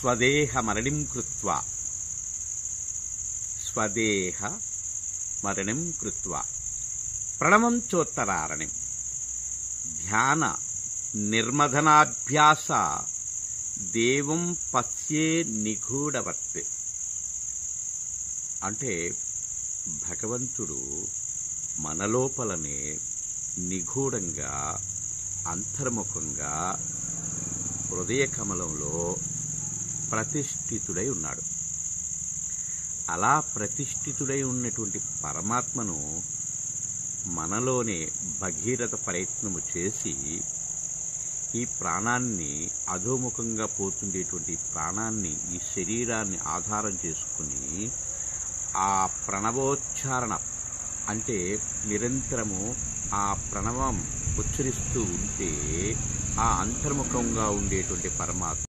స్వదేహ మరణిం కృత్వా స్వదేహ మరణిం కృత్వా ప్రణవం చోత్తరారణిం ధ్యాన నిర్మధనాభ్యాస దేవం పశ్యే నిగూఢవత్. అంటే భగవంతుడు మనలోపలనే నిగూఢంగా అంతర్ముఖంగా హృదయ కమలంలో ప్రతిష్ఠితుడై ఉన్నాడు. అలా ప్రతిష్ఠితుడై ఉన్నటువంటి పరమాత్మను మనలోనే భగీరథ ప్రయత్నము చేసి ఈ ప్రాణాన్ని అధోముఖంగా పోతుండేటువంటి ప్రాణాన్ని ఈ శరీరాన్ని ఆధారం చేసుకుని ఆ ప్రణవోచ్చారణ అంటే నిరంతరము ఆ ప్రణవం ఉచ్చరిస్తూ ఉంటే ఆ అంతర్ముఖంగా ఉండేటువంటి పరమాత్మ